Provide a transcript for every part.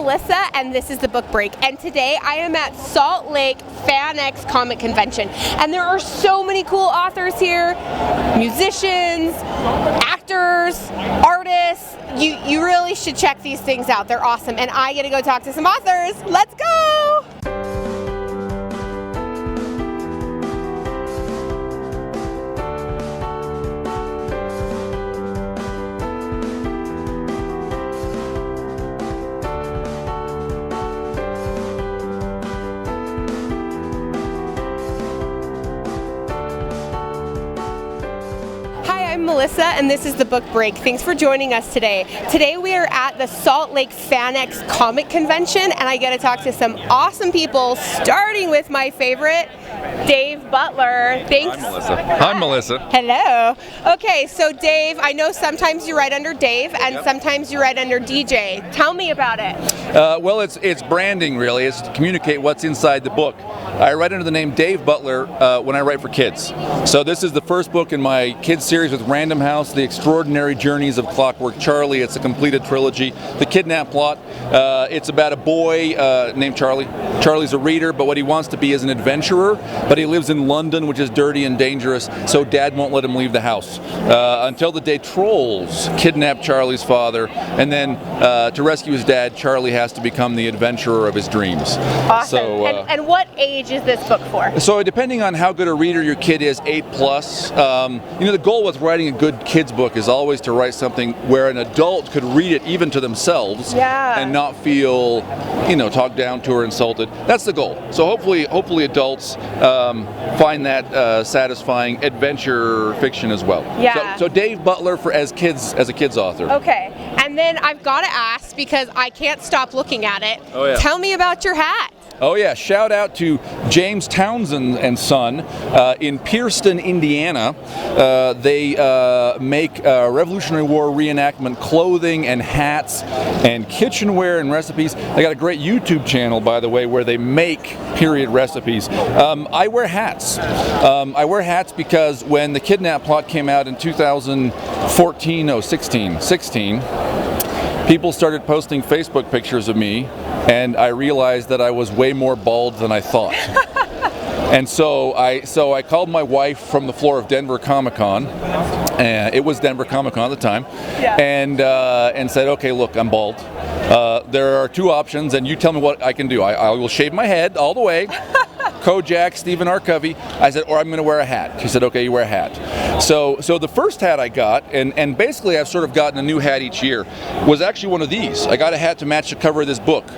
Melissa, and this is the Book Break. And today I am at Salt Lake FanX Comic Convention. And there are so many cool authors here, musicians, actors, artists. You really should check these things out. They're awesome. And I get to go talk to some authors. Let's go! I'm Melissa, and this is the Book Break. Thanks for joining us today. Today we are at the Salt Lake FanX Comic Convention, and I get to talk to some awesome people, starting with my favorite, Dave Butler. Thanks. Hi, Melissa. Hi, Melissa. Hello. Okay, so Dave, I know sometimes you write under Dave, and sometimes you write under DJ. Tell me about it. Well, it's branding, really. It's to communicate what's inside the book. I write under the name Dave Butler when I write for kids. So this is the first book in my kids series with Random House, The Extraordinary Journeys of Clockwork Charlie. It's a completed trilogy. The Kidnap Plot, it's about a boy named Charlie. Charlie's a reader, but what he wants to be is an adventurer, but he lives in London, which is dirty and dangerous, so Dad won't let him leave the house. Until the day trolls kidnap Charlie's father, and then to rescue his dad, Charlie has to become the adventurer of his dreams. Awesome. So, and what age is this book for? So depending on how good a reader your kid is, 8+. The goal with writing a good kids book is always to write something where an adult could read it even to themselves and not feel, talked down to or insulted. That's the goal. So hopefully adults find that satisfying adventure fiction as well. Yeah. So Dave Butler as a kids author. Okay. And then I've got to ask, because I can't stop looking at it. Oh, yeah. Tell me about your hat. Oh yeah, shout out to James Townsend and Son in Pierceton, Indiana. They make Revolutionary War reenactment clothing and hats and kitchenware and recipes. They got a great YouTube channel, by the way, where they make period recipes. I wear hats. I wear hats because when The Kidnap Plot came out in 16, people started posting Facebook pictures of me, and I realized that I was way more bald than I thought. And so I called my wife from the floor of Denver Comic Con, and it was Denver Comic Con at the time, and said, okay, look, I'm bald. There are two options, and you tell me what I can do. I will shave my head all the way. Kojak, Stephen R. Covey. I said, or I'm going to wear a hat. She said, okay, you wear a hat. So the first hat I got, and basically I've sort of gotten a new hat each year, was actually one of these. I got a hat to match the cover of this book,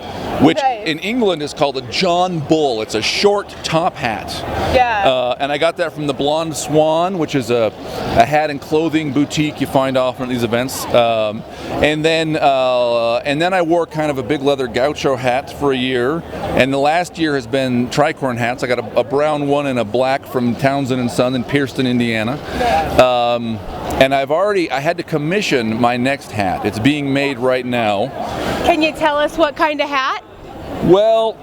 which in England is called a John Bull. It's a short top hat. Yeah. And I got that from the Blonde Swan, which is a hat and clothing boutique you find often at these events. And then I wore kind of a big leather gaucho hat for a year, and the last year has been tricorn hats. I got a brown one and a black from Townsend and Son in Pierceton, Indiana. And I had to commission my next hat. It's being made right now. Can you tell us what kind of hat? Well,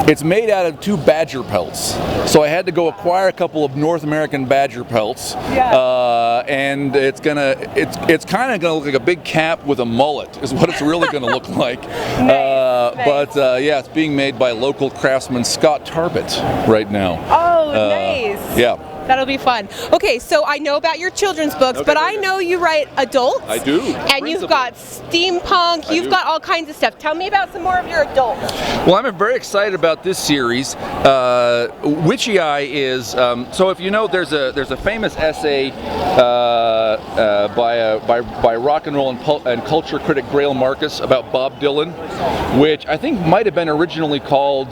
it's made out of 2 badger pelts. So I had to go acquire a couple of North American badger pelts. And it's kind of gonna look like a big cap with a mullet is what it's really gonna look like. But it's being made by local craftsman Scott Tarbett right now. Oh, nice. Yeah. That'll be fun. Okay, so I know about your children's books, but I know you write adults. I do. And you've got steampunk, you've got all kinds of stuff. Tell me about some more of your adults. Well, I'm very excited about this series. Witchy Eye is, so if you know, there's a famous essay by rock and roll and culture critic Grail Marcus about Bob Dylan, which I think might have been originally called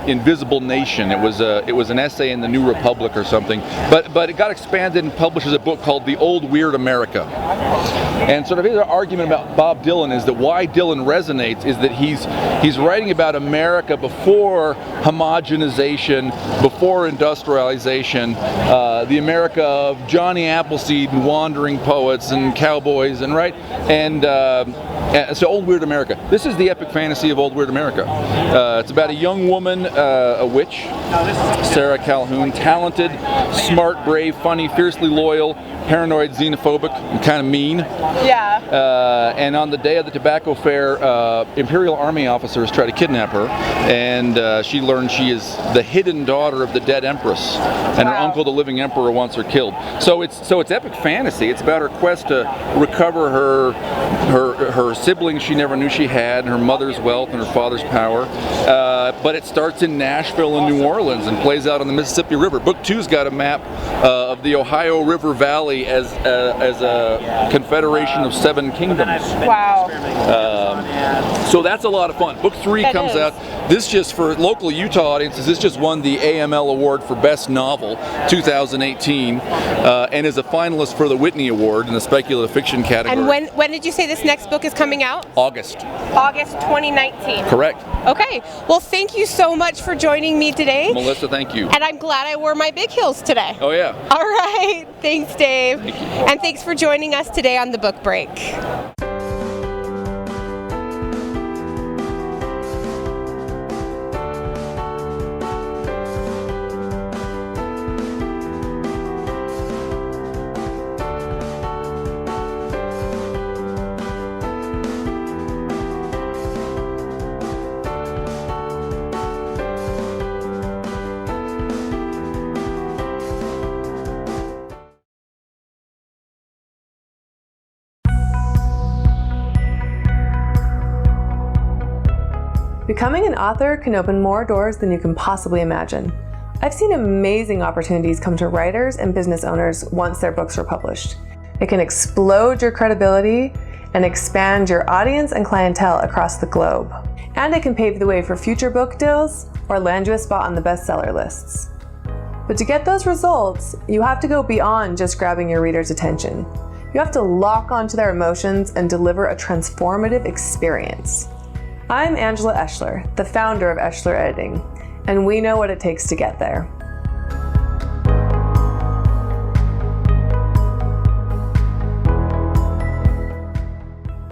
Invisible Nation. It was an essay in the New Republic or something. But it got expanded and published as a book called The Old Weird America. And sort of his argument about Bob Dylan is that why Dylan resonates is that he's writing about America before homogenization, before industrialization, the America of Johnny Appleseed and wandering poets and cowboys and So Old Weird America. This is the epic fantasy of Old Weird America. It's about a young woman, a witch, Sarah Calhoun, talented, smart, brave, funny, fiercely loyal, paranoid, xenophobic, and kind of mean. Yeah. And on the day of the tobacco fair, Imperial Army officers try to kidnap her, and she learns she is the hidden daughter of the dead Empress, and her uncle, the living emperor, wants her killed. So it's epic fantasy. It's about her quest to recover her siblings she never knew she had, and her mother's wealth and her father's power. But it starts in Nashville and New Orleans and plays out on the Mississippi River. Book 2's got a map of the Ohio River Valley as a confederation of 7 kingdoms. Wow. So that's a lot of fun. Book 3 comes out. This just, for local Utah audiences, this just won the AML Award for Best Novel 2018 and is a finalist for the Whitney Award in the speculative fiction category. And when did you say this next book is coming out? August. August 2019. Correct. Okay. Well, thank you so much for joining me today. Melissa, thank you. And I'm glad I wore my big heels today. Oh, yeah. All right. Thanks, Dave. Thank you. And thanks for joining us today on The Book Break. Becoming an author can open more doors than you can possibly imagine. I've seen amazing opportunities come to writers and business owners once their books are published. It can explode your credibility and expand your audience and clientele across the globe. And it can pave the way for future book deals or land you a spot on the bestseller lists. But to get those results, you have to go beyond just grabbing your reader's attention. You have to lock onto their emotions and deliver a transformative experience. I'm Angela Eschler, the founder of Eschler Editing, and we know what it takes to get there.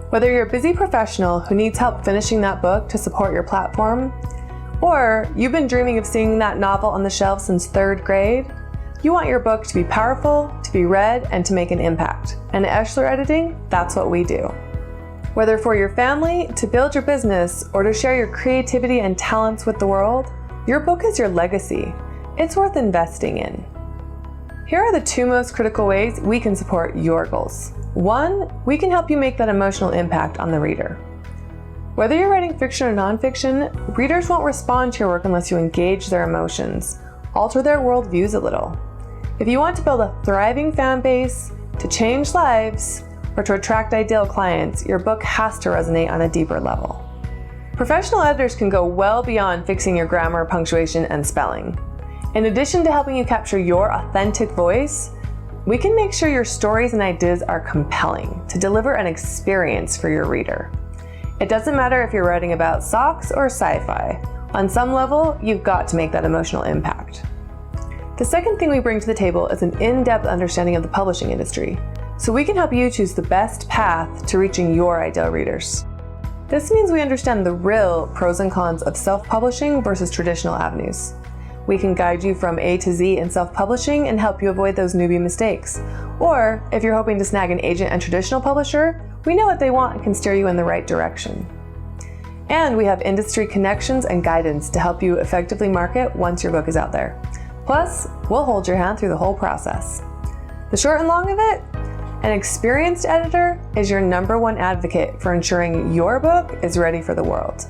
Whether you're a busy professional who needs help finishing that book to support your platform, or you've been dreaming of seeing that novel on the shelf since 3rd grade, you want your book to be powerful, to be read, and to make an impact. And at Eschler Editing, that's what we do. Whether for your family, to build your business, or to share your creativity and talents with the world, your book is your legacy. It's worth investing in. Here are the 2 most critical ways we can support your goals. 1, we can help you make that emotional impact on the reader. Whether you're writing fiction or nonfiction, readers won't respond to your work unless you engage their emotions, alter their worldviews a little. If you want to build a thriving fan base, to change lives, or to attract ideal clients, your book has to resonate on a deeper level. Professional editors can go well beyond fixing your grammar, punctuation, and spelling. In addition to helping you capture your authentic voice, we can make sure your stories and ideas are compelling to deliver an experience for your reader. It doesn't matter if you're writing about socks or sci-fi. On some level, you've got to make that emotional impact. The second thing we bring to the table is an in-depth understanding of the publishing industry, so we can help you choose the best path to reaching your ideal readers. This means we understand the real pros and cons of self-publishing versus traditional avenues. We can guide you from A to Z in self-publishing and help you avoid those newbie mistakes. Or, if you're hoping to snag an agent and traditional publisher, we know what they want and can steer you in the right direction. And we have industry connections and guidance to help you effectively market once your book is out there. Plus, we'll hold your hand through the whole process. The short and long of it, an experienced editor is your #1 advocate for ensuring your book is ready for the world.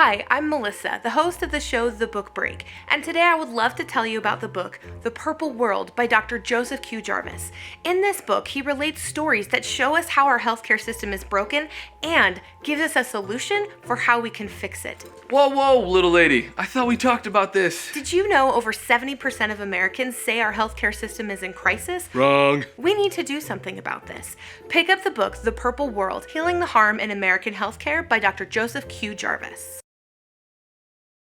Hi, I'm Melissa, the host of the show The Book Break, and today I would love to tell you about the book The Purple World by Dr. Joseph Q. Jarvis. In this book, he relates stories that show us how our healthcare system is broken and gives us a solution for how we can fix it. Whoa, little lady. I thought we talked about this. Did you know over 70% of Americans say our healthcare system is in crisis? Wrong. We need to do something about this. Pick up the book The Purple World, Healing the Harm in American Healthcare by Dr. Joseph Q. Jarvis.